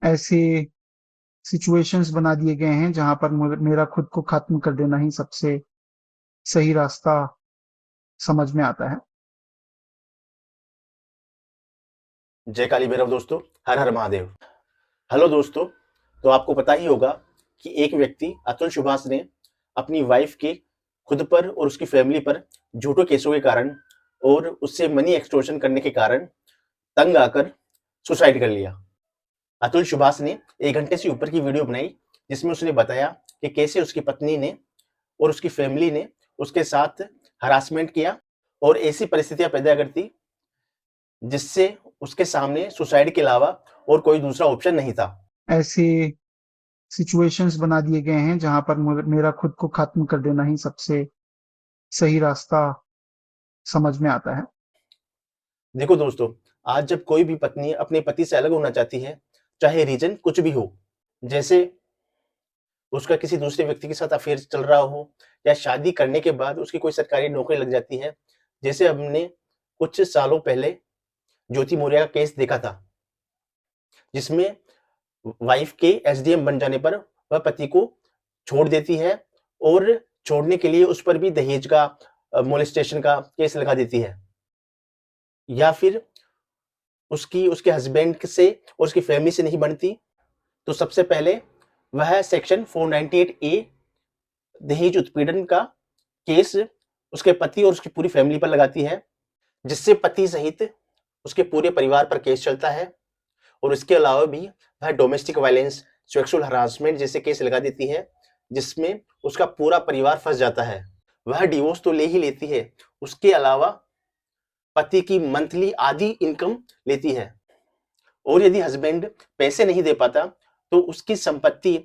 ऐसे सिचुएशंस बना दिए गए हैं जहां पर मेरा खुद को खत्म कर देना ही सबसे सही रास्ता समझ में आता है। जय काली भैरव दोस्तों, हर हर महादेव। हेलो दोस्तों, तो आपको पता ही होगा कि एक व्यक्ति अतुल सुभाष ने अपनी वाइफ के खुद पर और उसकी फैमिली पर झूठे केसों के कारण और उससे मनी एक्सटॉर्शन करने के कारण तंग आकर सुसाइड कर लिया। अतुल सुभाष ने 1 घंटे से ऊपर की वीडियो बनाई जिसमें उसने बताया कि कैसे उसकी पत्नी ने और उसकी फैमिली ने उसके साथ हरासमेंट किया और ऐसी परिस्थितियां पैदा करती जिससे उसके सामने सुसाइड के अलावा और कोई दूसरा ऑप्शन नहीं था। ऐसे सिचुएशंस बना दिए गए हैं जहां पर मेरा खुद को खत्म कर देना ही सबसे सही रास्ता समझ में आता है। देखो दोस्तों, आज जब कोई भी पत्नी अपने पति से अलग होना चाहती है, चाहे रीजन कुछ भी हो, जैसे उसका किसी दूसरे व्यक्ति के साथ अफेयर चल रहा हो या शादी करने के बाद उसकी कोई सरकारी नौकरी लग जाती है, जैसे हमने कुछ सालों पहले ज्योति मौर्य का केस देखा था जिसमें वाइफ के एसडीएम बन जाने पर वह पति को छोड़ देती है और छोड़ने के लिए उस पर भी दहेज का मोलेस्टेशन का केस लगा देती है, या फिर उसके हस्बैंड से और उसकी फैमिली से नहीं बनती तो सबसे पहले वह सेक्शन 498 ए दहेज उत्पीड़न का केस उसके पति और उसकी पूरी फैमिली पर लगाती है, जिससे पति सहित उसके पूरे परिवार पर केस चलता है। और इसके अलावा भी वह डोमेस्टिक वायलेंस, सेक्सुअल हरासमेंट जैसे केस लगा देती है जिसमें उसका पूरा परिवार फंस जाता है। वह डिवोर्स तो ले ही लेती है, उसके अलावा पति की मंथली आधी इनकम लेती है। और यदि हस्बैंड पैसे नहीं दे पाता तो उसकी संपत्ति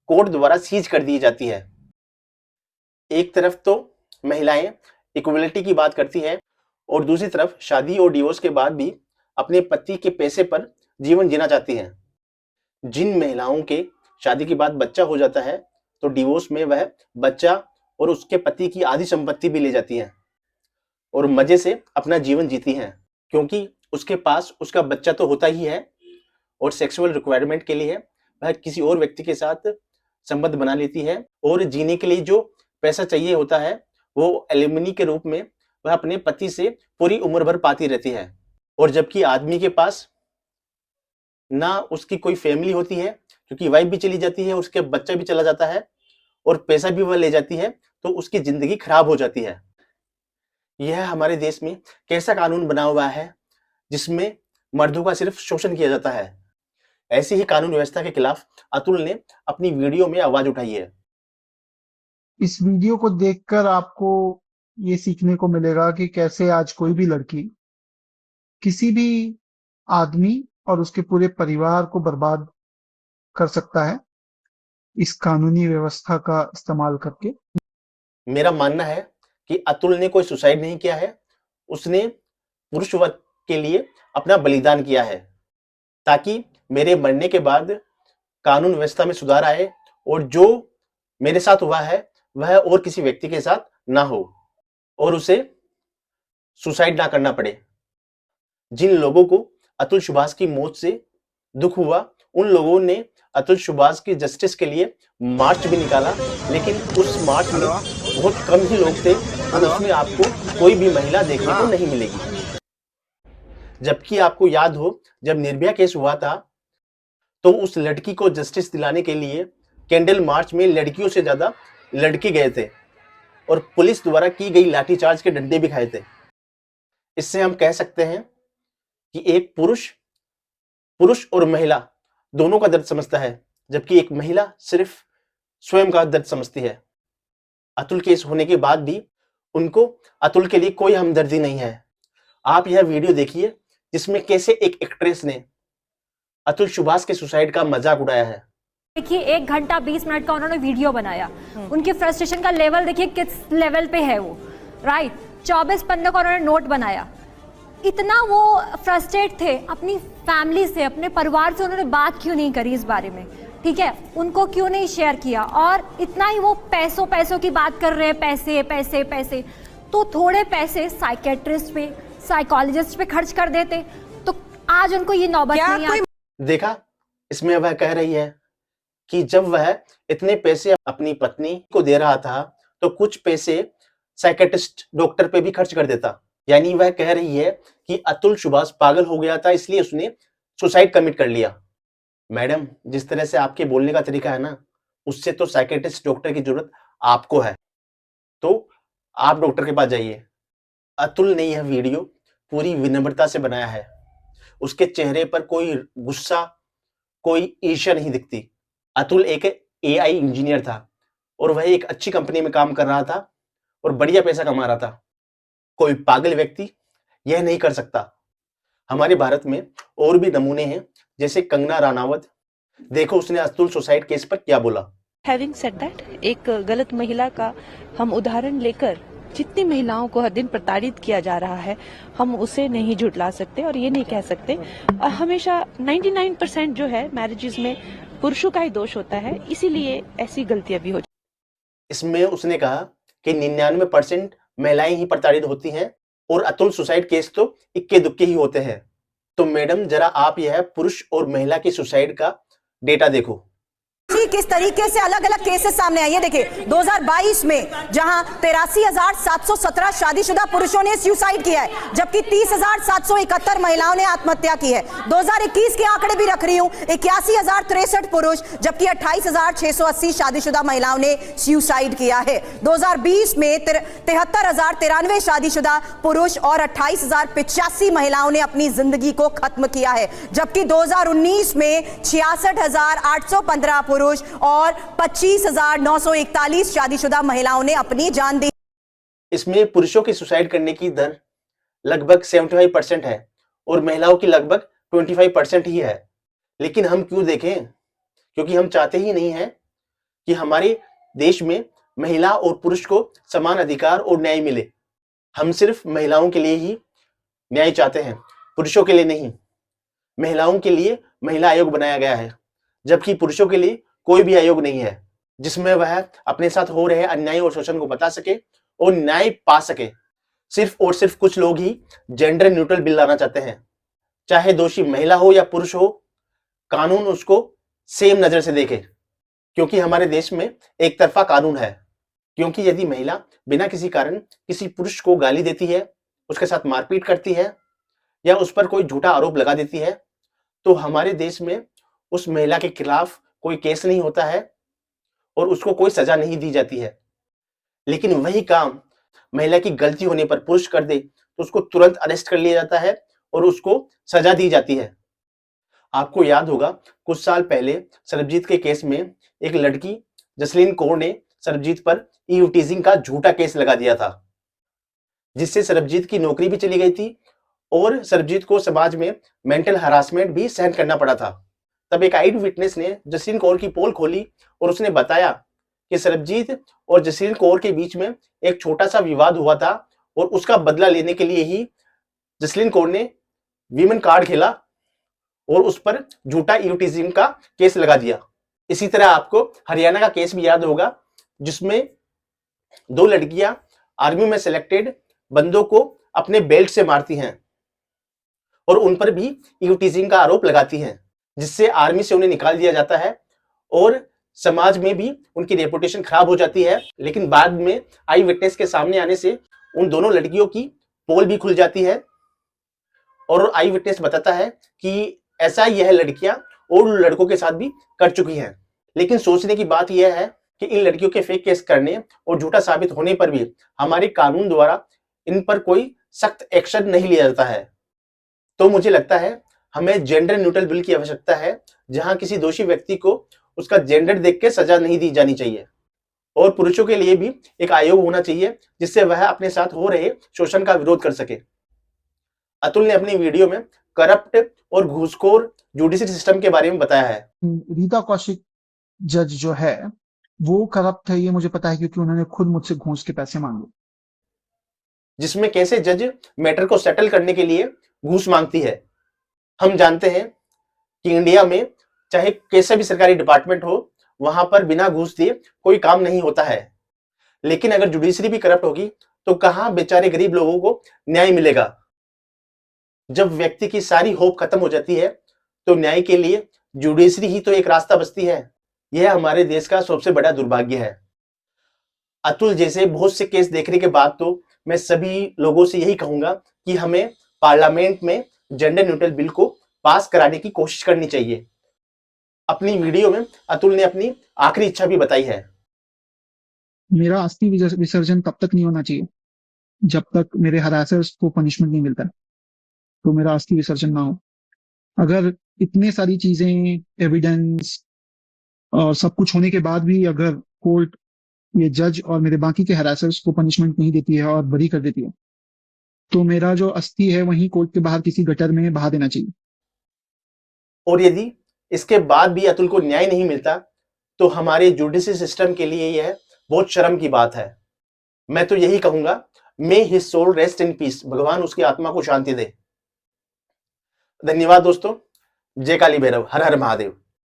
कोर्ट द्वारा सीज कर दी जाती है। एक तरफ तो महिलाएं इक्वलिटी की बात करती है और दूसरी तरफ शादी और डिवोर्स के बाद भी अपने पति के पैसे पर जीवन जीना चाहती हैं। जिन महिलाओं के शादी के बाद बच्चा हो जाता है तो डिवोर्स में वह बच्चा और उसके पति की आधी संपत्ति भी ले जाती हैं और मजे से अपना जीवन जीती हैं, क्योंकि उसके पास उसका बच्चा तो होता ही है और सेक्सुअल रिक्वायरमेंट के लिए वह किसी और व्यक्ति के साथ संबंध बना लेती है और जीने के लिए जो पैसा चाहिए होता है वो एलिमनी के रूप में वह अपने पति से पूरी उम्र भर पाती रहती है। और जबकि आदमी के पास ना उसकी कोई फैमिली होती है, क्योंकि वाइफ भी चली जाती है, उसके बच्चा भी चला जाता है और पैसा भी वह ले जाती है, तो उसकी जिंदगी खराब हो जाती है। यह हमारे देश में कैसा कानून बना हुआ है जिसमें मर्दों का सिर्फ शोषण किया जाता है। ऐसी ही कानून व्यवस्था के खिलाफ अतुल ने अपनी वीडियो में आवाज उठाई है। इस वीडियो को देखकर आपको ये सीखने को मिलेगा कि कैसे आज कोई भी लड़की किसी भी आदमी और उसके पूरे परिवार को बर्बाद कर सकता है इस कानूनी व्यवस्था का इस्तेमाल करके। मेरा मानना है कि अतुल ने कोई सुसाइड नहीं किया है, उसने पुरुष वर्ग के लिए अपना बलिदान किया है ताकि मेरे मरने के बाद कानून व्यवस्था में सुधार आए और जो मेरे साथ हुआ है वह और किसी व्यक्ति के साथ ना हो और उसे सुसाइड ना करना पड़े। जिन लोगों को अतुल सुभाष की मौत से दुख हुआ उन लोगों ने अतुल सुभाष की जस्टिस के लिए मार्च भी निकाला, लेकिन उस मार्च में बहुत कम ही लोग थे और उसमें आपको कोई भी महिला देखने को नहीं मिलेगी। जबकि आपको याद हो जब निर्भया केस हुआ था तो उस लड़की को जस्टिस दिलाने के लिए कैंडल मार्च में लड़कियों से ज्यादा लड़के गए थे और पुलिस द्वारा की गई लाठीचार्ज के डंडे भी खाए थे। इससे हम कह सकते हैं कि एक पुरुष और महिला दोनों का दर्द समझता है, जबकि एक महिला सिर्फ स्वयं का दर्द समझती है। अतुल केस होने के बाद भी उनको अतुल के लिए कोई हमदर्दी नहीं है। आप यह वीडियो देखिए जिसमें कैसे एक एक्ट्रेस ने अतुल सुभाष के सुसाइड का मजाक उड़ाया है। देखिए 1 घंटा 20 मिनट का उन्होंने वीडियो बनाया। उनके फ्रस्ट्रेशन का लेवल देखिए किस लेवल पे है वो, राइट। 24 पन्नों का उन्होंने नोट बनाया। इतना वो फ्रस्ट्रेट थे अपनी फैमिली से, अपने परिवार से उन्होंने बात क्यों नहीं करी इस बारे में, ठीक है, उनको क्यों नहीं शेयर किया। और इतना ही वो पैसों की बात कर रहे हैं, पैसे पैसे पैसे, तो थोड़े पैसे साइकेट्रिस्ट पे, साइकोलॉजिस्ट पे खर्च कर देते तो आज उनको ये नौबत नहीं आती। देखा, इसमें वह कह रही है कि जब वह इतने पैसे अपनी पत्नी को दे रहा था तो कुछ पैसे साइकेट्रिस्ट डॉक्टर पे भी खर्च कर देता। यानी वह कह रही है कि अतुल सुभाष पागल हो गया था, इसलिए उसने सुसाइड कमिट कर लिया। मैडम, जिस तरह से आपके बोलने का तरीका है ना, उससे तो साइकेट्रिस्ट डॉक्टर की जरूरत आपको है, तो आप डॉक्टर के पास जाइए। अतुल ने यह वीडियो पूरी विनम्रता से बनाया है। उसके चेहरे पर कोई गुस्सा, कोई ईर्ष्या नहीं दिखती। अतुल एक एआई इंजीनियर था और वह एक अच्छी कंपनी में काम कर रहा था और बढ़िया पैसा कमा रहा था। कोई पागल व्यक्ति यह नहीं कर सकता। हमारे भारत में और भी नमूने हैं, जैसे कंगना राणावत। देखो उसने अतुल सुसाइड केस पर क्या बोला। हैविंग सेड दैट, एक गलत महिला का हम उदाहरण लेकर जितनी महिलाओं को हर दिन प्रताड़ित किया जा रहा है, हम उसे नहीं झुठला सकते और ये नहीं कह सकते। हमेशा 99% जो है मैरिजेस में पुरुषों का ही दोष होता है, इसीलिए ऐसी गलतियां भी हो जाती हैं। इसमें उसने कहा कि 99% महिलाएं ही प्रताड़ित होती हैं और अतुल सुसाइड केस तो इक्के दुक्के ही होते हैं। तो मैडम, जरा आप यह पुरुष और महिला की सुसाइड का डेटा देखो। किस तरीके से अलग अलग केसेस सामने आए। ये देखिए 2022 में जहां 83,717 शादीशुदा पुरुषों ने सुसाइड किया है, जबकि 30,771 महिलाओं ने आत्महत्या की है। 2021 के आंकड़े भी रख रही हूं, 81,063 पुरुष, जबकि 28,680 शादीशुदा महिलाओं ने सुसाइड किया है। 2020 में 73,093 शादीशुदा पुरुष और 28,085 महिलाओं ने अपनी जिंदगी को खत्म किया है, जबकि 2019 में 66,815 पुरुष और 25,941 शादीशुदा महिलाओं ने अपनी जान दी। इसमें पुरुषों की सुसाइड करने की दर लगभग 75% है और महिलाओं की लगभग 25% ही है। लेकिन हम क्यों देखें? क्योंकि हम चाहते ही नहीं हैं कि हमारे देश में महिला और पुरुष को समान अधिकार और न्याय मिले। हम सिर्फ महिलाओं के लिए ही न्याय चाहते हैं, पुरुषों के लिए नहीं। महिलाओं के लिए महिला आयोग बनाया गया है, जबकि पुरुषों के लिए कोई भी आयोग नहीं है, जिसमें वह अपने साथ हो रहे अन्याय और शोषण को बता सके और न्याय पा सके। सिर्फ और सिर्फ कुछ लोग ही जेंडर न्यूट्रल बिल लाना चाहते हैं। चाहे दोषी महिला हो या पुरुष हो, कानून उसको सेम नजर से देखे, क्योंकि हमारे देश में एक तरफा कानून है। क्योंकि यदि महिला बिना किसी कारण किसी पुरुष को गाली देती है, उसके साथ मारपीट करती है या उस पर कोई झूठा आरोप लगा देती है, तो हमारे देश में उस महिला के खिलाफ कोई केस नहीं होता है और उसको कोई सजा नहीं दी जाती है। लेकिन वही काम महिला की गलती होने पर पुरुष कर दे तो उसको तुरंत अरेस्ट कर लिया जाता है और उसको सजा दी जाती है। आपको याद होगा, कुछ साल पहले सरबजीत के केस में एक लड़की जसलीन कौर ने सरबजीत पर ईव टीजिंग का झूठा केस लगा दिया था, जिससे सरबजीत की नौकरी भी चली गई थी और सरबजीत को समाज में मेंटल हरासमेंट भी सहन करना पड़ा था। तब एक आई विटनेस ने जसलीन कौर की पोल खोली और उसने बताया कि सरबजीत और जसलीन कौर के बीच में एक छोटा सा विवाद हुआ था और उसका बदला लेने के लिए ही जसलीन कौर ने वीमेन कार्ड खेला और उस पर झूठा ईव टीजिंग का केस लगा दिया। इसी तरह आपको हरियाणा का केस भी याद होगा, जिसमें 2 लड़कियां आर्मी में सिलेक्टेड बंदों को अपने बेल्ट से मारती हैं और उन पर भी ईव टीजिंग का आरोप लगाती हैं, जिससे आर्मी से उन्हें निकाल दिया जाता है और समाज में भी उनकी रेपुटेशन खराब हो जाती है। लेकिन बाद में आई विटनेस के सामने आने से उन दोनों लड़कियों की पोल भी खुल जाती है और आई विटनेस बताता है कि ऐसा यह लड़कियां और लड़कों के साथ भी कर चुकी हैं। लेकिन सोचने की बात यह है कि इन लड़कियों के फेक केस करने और झूठा साबित होने पर भी हमारे कानून द्वारा इन पर कोई सख्त एक्शन नहीं लिया जाता है। तो मुझे लगता है हमें जेंडर न्यूट्रल बिल की आवश्यकता है, जहां किसी दोषी व्यक्ति को उसका जेंडर देख के सजा नहीं दी जानी चाहिए। और पुरुषों के लिए भी एक आयोग होना चाहिए, जिससे वह अपने साथ हो रहे शोषण का विरोध कर सके। अतुल ने अपनी वीडियो में करप्ट और घूसखोर जुडिशरी सिस्टम के बारे में बताया है। रीता कौशिक जज जो है वो करप्ट है, ये मुझे पता है, क्योंकि उन्होंने खुद मुझसे घूस के पैसे मांगे। जिसमें कैसे जज मैटर को सेटल करने के लिए घूस मांगती है। हम जानते हैं कि इंडिया में चाहे कैसा भी सरकारी डिपार्टमेंट हो, वहां पर बिना घूस दिए कोई काम नहीं होता है। लेकिन अगर जुडिशरी भी करप्ट होगी तो कहां बेचारे गरीब लोगों को न्याय मिलेगा। जब व्यक्ति की सारी होप खत्म हो जाती है तो न्याय के लिए जुडिशरी ही तो एक रास्ता बचती है। यह हमारे देश का सबसे बड़ा दुर्भाग्य है। अतुल जैसे बहुत से केस देखने के बाद तो मैं सभी लोगों से यही कहूंगा कि हमें पार्लियामेंट में जेंडर न्यूट्रल बिल को पास कराने की कोशिश करनी चाहिए। अपनी वीडियो में अतुल ने अपनी आखिरी इच्छा भी बताई है। मेरा अस्थि विसर्जन तब तक नहीं होना चाहिए जब तक मेरे हरासर्स को पनिशमेंट नहीं मिलता, तो मेरा अस्थि विसर्जन ना हो। अगर इतने सारी चीजें, एविडेंस और सब कुछ होने के बाद भी अगर कोर्ट, ये जज और मेरे बाकी के हरासर्स को पनिशमेंट नहीं देती है और बरी कर देती है, तो मेरा जो अस्थि है वहीं कोर्ट के बाहर किसी गटर में बहा देना चाहिए। और यदि इसके बाद भी अतुल को न्याय नहीं मिलता तो हमारे जुडिशरी सिस्टम के लिए यह बहुत शर्म की बात है। मैं तो यही कहूंगा, may his soul rest in peace, भगवान उसकी आत्मा को शांति दे। धन्यवाद दोस्तों। जय काली भैरव, हर हर महादेव।